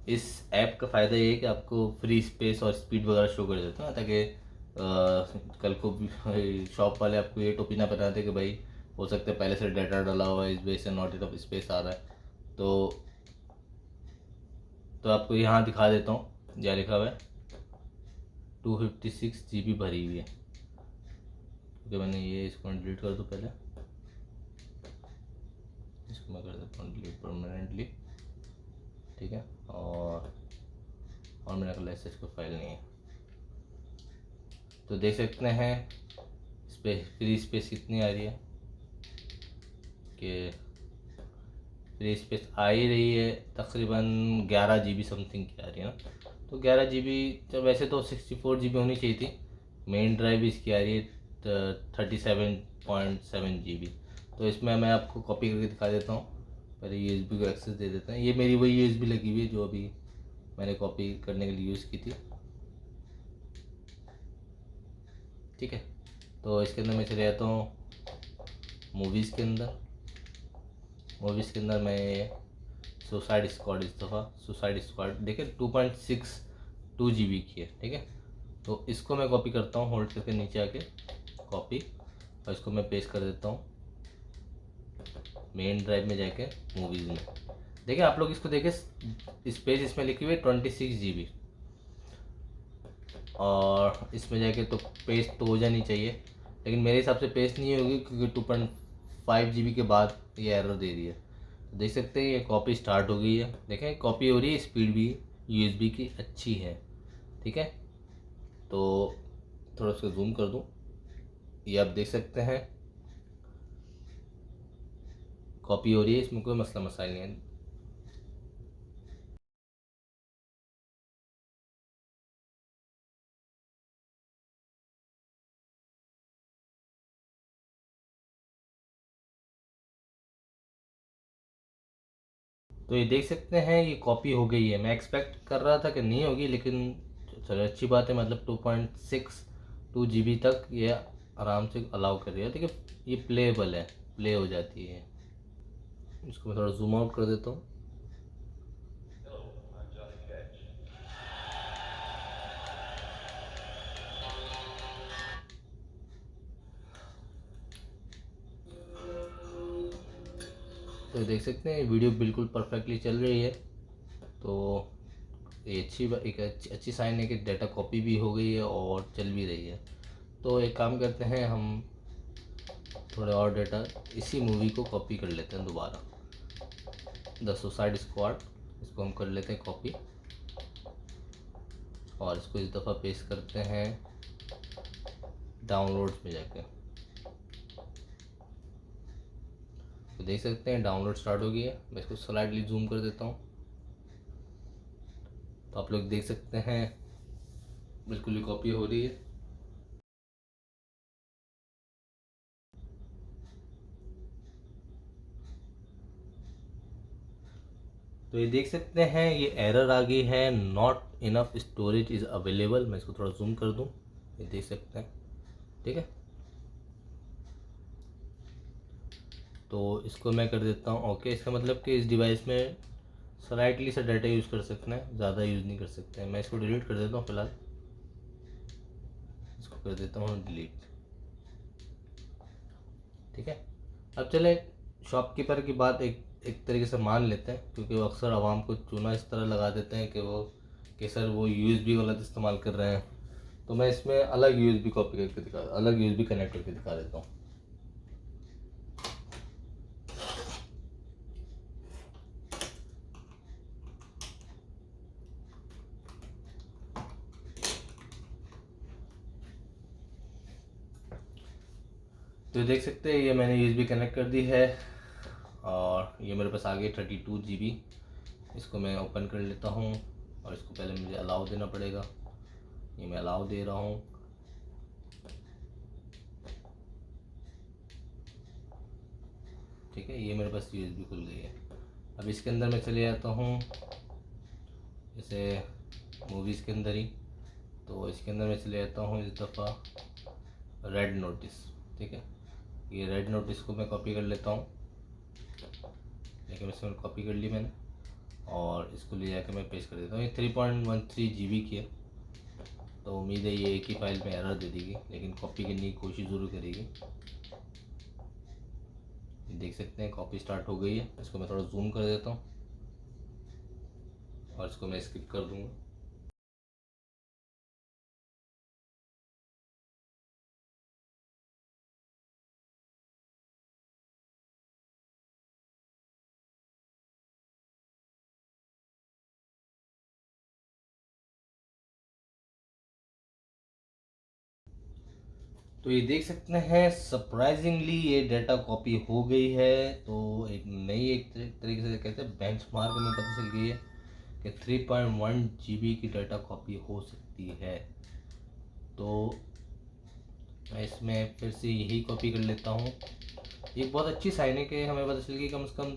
इस ऐप का फ़ायदा ये है कि आपको फ्री स्पेस और स्पीड वगैरह शो कर देता है, ताकि कल को शॉप वाले आपको ये टोपी ना बताते कि भाई हो सकता है पहले से डाटा डाला हुआ है, इस वजह से नॉट इनफ स्पेस आ रहा है। तो आपको यहाँ दिखा देता हूँ, क्या लिखा हुआ है। 256 GB भरी हुई है। क्योंकि मैंने ये इसको डिलीट कर दूँ पहले, इसको मैं कर देता हूँ डिलीट परमानेंटली, ठीक है। और मेरा कल ऐसे कोई फाइल नहीं है। तो देख सकते हैं फ्री स्पेस कितनी आ रही है, कि फ्री स्पेस आ ही रही है तकरीबन 11 GB समथिंग की आ रही है ना। तो 11 GB, तो वैसे तो 64 GB होनी चाहिए थी। मेन ड्राइव इसकी आ रही है 37.7 GB। तो इसमें मैं आपको कॉपी करके दिखा देता हूँ। पहले USB को एक्सेस दे देते हैं। ये मेरी वही USB लगी हुई है जो अभी मैंने कॉपी करने के लिए यूज़ की थी, ठीक है। तो इसके अंदर मैं चले जाता हूँ मूवीज़ के अंदर। मूवीज़ के अंदर मैं सुसाइड स्क्वाड, इस दफ़ा सुसाइड स्क्वाड देखिए 2.62 GB की है, ठीक है। तो इसको मैं कॉपी करता हूँ, होल्ड करके नीचे आके कॉपी, और इसको मैं पेस्ट कर देता हूँ मेन ड्राइव में जाके मूवीज़ में। देखिए आप लोग इसको देखें, स्पेस इसमें लिखी हुई है 26 GB, और इसमें जाके तो पेस्ट तो हो जानी चाहिए, लेकिन मेरे हिसाब से पेस्ट नहीं होगी क्योंकि 2.5 GB के बाद ये एरर दे रही है। तो देख सकते हैं ये कॉपी स्टार्ट हो गई है, देखें कॉपी हो रही है, स्पीड भी USB की अच्छी है, ठीक है। तो थोड़ा सा जूम कर दूं, ये आप देख सकते हैं कॉपी हो रही है, इसमें कोई मसला मसाइल नहीं है। तो ये देख सकते हैं ये कॉपी हो गई है। मैं एक्सपेक्ट कर रहा था कि नहीं होगी, लेकिन चलो अच्छी बात है, मतलब 2.62 GB तक ये आराम से अलाउ कर रही है। देखिए ये प्लेएबल है, प्ले हो जाती है। इसको मैं थोड़ा जूम आउट कर देता हूँ। तो देख सकते हैं वीडियो बिल्कुल परफेक्टली चल रही है। तो ये एक अच्छी साइन है कि डाटा कॉपी भी हो गई है और चल भी रही है। तो एक काम करते हैं, हम थोड़े और डाटा इसी मूवी को कॉपी कर लेते हैं दोबारा, द सुसाइड स्क्वाड। इसको हम कर लेते हैं कॉपी, और इसको इस दफ़ा पेस्ट करते हैं डाउनलोड्स में जाके। तो देख सकते हैं डाउनलोड स्टार्ट हो गई है। मैं इसको स्लाइडली जूम कर देता हूँ, तो आप लोग देख सकते हैं बिल्कुल ही कॉपी हो रही है। तो ये देख सकते हैं ये एरर आ गई है, not enough storage is available. मैं इसको थोड़ा जूम कर दूँ, ये देख सकते हैं, ठीक है। तो इसको मैं कर देता हूँ ओके। इसका मतलब कि इस डिवाइस में स्लाइटली सा डाटा यूज़ कर सकते हैं, ज़्यादा यूज़ नहीं कर सकते हैं। मैं इसको डिलीट कर देता हूँ फ़िलहाल, इसको कर देता हूँ डिलीट, ठीक है। अब चले शॉपकीपर की बात एक तरीके से मान लेते हैं, क्योंकि वो अक्सर आवाम को चूना इस तरह लगा देते हैं कि सर वो USB गलत इस्तेमाल कर रहे हैं। तो मैं इसमें अलग USB कॉपी करके अलग USB कनेक्ट करके दिखा देता हूँ। तो देख सकते हैं ये मैंने USB कनेक्ट कर दी है, और ये मेरे पास आ गई 32 GB। इसको मैं ओपन कर लेता हूँ, और इसको पहले मुझे अलाउ देना पड़ेगा। ये मैं अलाउ दे रहा हूँ, ठीक है। ये मेरे पास USB खुल गई है। अब इसके अंदर मैं चले जाता हूँ जैसे मूवीज़ के अंदर ही। तो इसके अंदर मैं चले जाता हूँ इस दफ़ा रेड नोटिस, ठीक है। ये रेड नोटिस को मैं कॉपी कर लेता हूँ, लेकिन इसमें कॉपी कर ली मैंने, और इसको ले जाकर मैं पेस्ट कर देता हूँ। ये 3.13 GB की है, तो उम्मीद है ये एक ही फाइल में एरर दे देगी, लेकिन कॉपी करने की कोशिश ज़रूर करेगी। देख सकते हैं कॉपी स्टार्ट हो गई है। इसको मैं थोड़ा जूम कर देता हूँ, और इसको मैं स्किप कर दूँगा। तो ये देख सकते हैं सरप्राइजिंगली ये डाटा कॉपी हो गई है। तो एक तरीके से कहते हैं बेंचमार्क में पता चल गई है कि 3.1 GB की डाटा कॉपी हो सकती है। तो मैं इसमें फिर से यही कॉपी कर लेता हूँ। एक बहुत अच्छी साइन है कि हमें पता चल गई कम से कम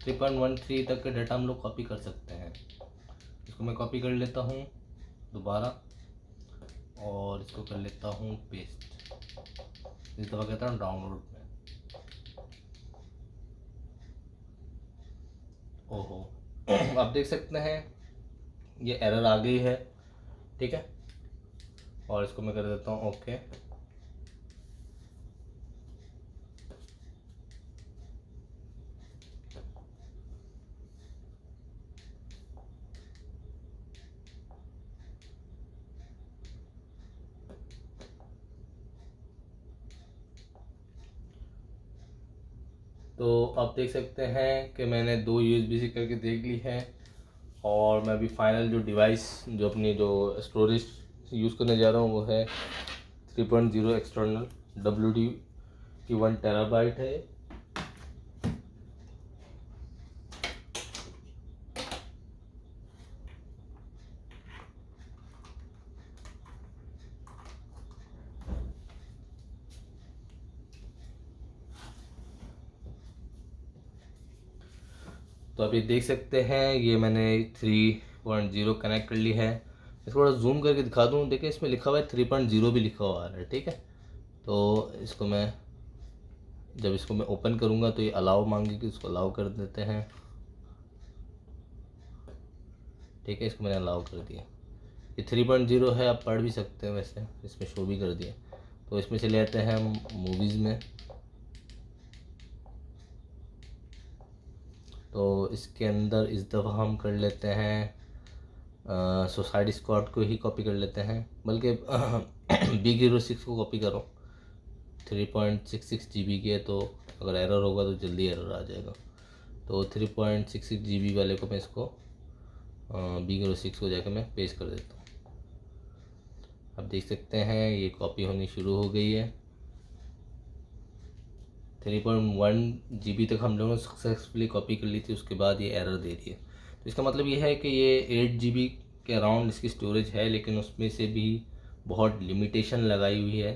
3.13 तक का डाटा हम लोग कॉपी कर सकते हैं। इसको मैं कॉपी कर लेता हूँ दोबारा और इसको कर लेता हूँ पेस्ट। इस दफ़ा कहता हूँ डाउनलोड में। ओहो आप देख सकते हैं ये एरर आ गई है, ठीक है। और इसको मैं कर देता हूँ ओके। तो आप देख सकते हैं कि मैंने 2 USB से करके देख ली है। और मैं अभी फाइनल जो डिवाइस जो अपनी जो स्टोरेज यूज़ करने जा रहा हूँ वो है 3.0 एक्सटर्नल WD की 1 टेराबाइट है। तो अभी देख सकते हैं ये मैंने 3.0 कनेक्ट कर ली है। इसको थोड़ा जूम करके दिखा दूँ। देखिए इसमें लिखा हुआ है 3.0 भी लिखा हुआ है, ठीक है। तो इसको मैं जब इसको मैं ओपन करूँगा तो ये अलाउ मांगेगी, इसको अलाउ कर देते हैं, ठीक है। इसको मैंने अलाउ कर दिया। ये 3.0 है, आप पढ़ भी सकते हैं, वैसे इसमें शो भी कर दिया। तो इसमें चले आते हैं हम मूवीज़ में। तो इसके अंदर इस दफ़ा हम कर लेते हैं सुसाइड स्क्वाड को ही कॉपी कर लेते हैं, बल्कि बिग हीरो 6 को कॉपी करो। 3.66 GB की है, तो अगर एरर होगा तो जल्दी एरर आ जाएगा। तो 3.66 GB वाले को मैं इसको बिग हीरो 6 को जाकर मैं पेस्ट कर देता हूँ। आप देख सकते हैं ये कॉपी होनी शुरू हो गई है। 3.1 GB तक हम लोगों ने सक्सेसफुली कॉपी कर ली थी, उसके बाद ये एरर दे रही है। तो इसका मतलब ये है कि ये 8 GB के अराउंड इसकी स्टोरेज है, लेकिन उसमें से भी बहुत लिमिटेशन लगाई हुई है।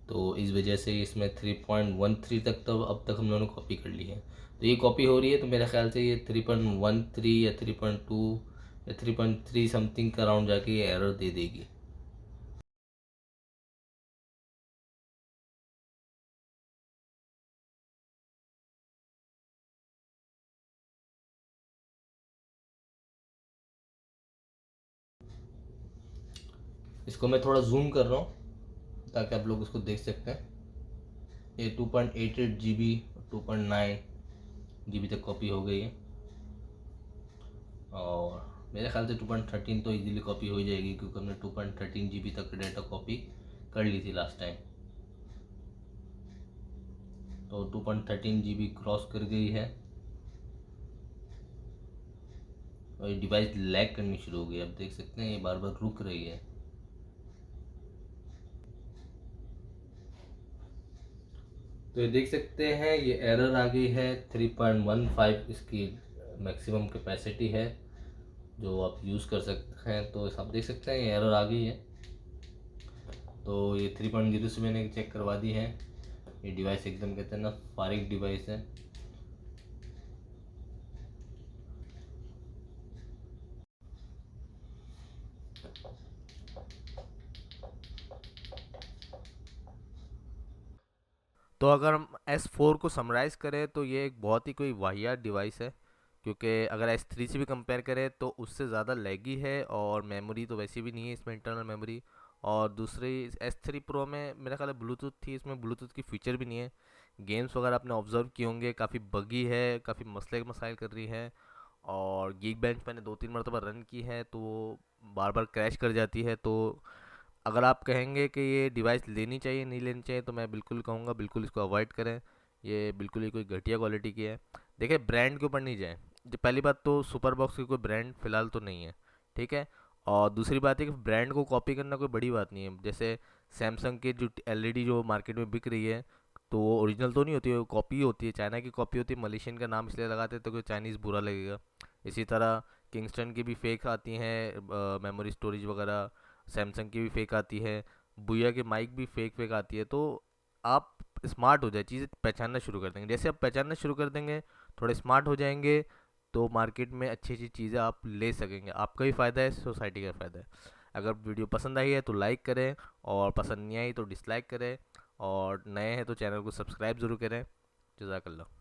तो इस वजह से इसमें 3.13 तक तो अब तक हम लोगों ने कॉपी कर ली है। तो ये कॉपी हो रही है, तो मेरे ख्याल से ये 3.13 या 3.2 या 3.3 समथिंग का अराउंड जाके ये एरर दे देगी। इसको मैं थोड़ा जूम कर रहा हूँ ताकि आप लोग इसको देख सकते हैं। ये 2.88 GB 2.9 GB तक कॉपी हो गई है। और मेरे ख्याल से 2.13 तो इजीली कॉपी हो जाएगी, क्योंकि हमने 2.13 GB तक डेटा कॉपी कर ली थी लास्ट टाइम। तो 2.13 GB क्रॉस कर गई है और ये डिवाइस लैग करनी शुरू हो गई। आप देख सकते हैं ये बार बार रुक रही है। तो ये देख सकते हैं ये एरर आ गई है। 3.15 इसकी मैक्सिमम कैपेसिटी है जो आप यूज़ कर सकते हैं। तो आप देख सकते हैं ये एरर आ गई है। तो ये 3.0 से मैंने चेक करवा दी है। ये डिवाइस एकदम कहते हैं ना फारिग डिवाइस है। तो अगर हम S4 को समराइज़ करें तो ये एक बहुत ही कोई वाहियात डिवाइस है, क्योंकि अगर S3 से भी कंपेयर करें तो उससे ज़्यादा लैगी है, और मेमोरी तो वैसे भी नहीं है इसमें, इंटरनल मेमोरी। और दूसरी S3 प्रो में मेरा ख्याल है ब्लूटूथ थी, इसमें ब्लूटूथ की फीचर भी नहीं है। गेम्स वगैरह आपने ऑब्जर्व किए होंगे, काफ़ी बगी है, काफ़ी मसले मसाइल कर रही है। और गीक बेंच मैंने 2-3 मरतबा रन की है तो वो बार बार क्रैश कर जाती है। तो अगर आप कहेंगे कि ये डिवाइस लेनी चाहिए नहीं लेनी चाहिए, तो मैं बिल्कुल कहूँगा बिल्कुल इसको अवॉइड करें। ये बिल्कुल ही कोई घटिया क्वालिटी की है। देखिए ब्रांड के ऊपर नहीं जाए। जो पहली बात तो सुपर बॉक्स की कोई ब्रांड फ़िलहाल तो नहीं है, ठीक है। और दूसरी बात है कि ब्रांड को कॉपी करना कोई बड़ी बात नहीं है। जैसे सैमसंग के जो एलईडी जो मार्केट में बिक रही है, तो वो ओरिजिनल तो नहीं होती है, वो कॉपी होती है, चाइना की कॉपी होती है। मलेशियन का नाम इसलिए लगाते हैं तो कोई चाइनीज़ बुरा लगेगा। इसी तरह किंगस्टन की भी फेक आती हैं मेमोरी स्टोरेज वगैरह, सैमसंग की भी फेक आती है, बुया की माइक भी फेक फेक आती है। तो आप स्मार्ट हो जाए, चीज़ें पहचानना शुरू कर देंगे। जैसे आप पहचानना शुरू कर देंगे, थोड़े स्मार्ट हो जाएंगे, तो मार्केट में अच्छी अच्छी चीज़ें आप ले सकेंगे। आपका भी फ़ायदा है, सोसाइटी का फ़ायदा है। अगर वीडियो पसंद आई है तो लाइक करें, और पसंद नहीं आई तो डिसलाइक करें, और नए हैं तो चैनल को सब्सक्राइब ज़रूर करें। जज़ाकल्लाह।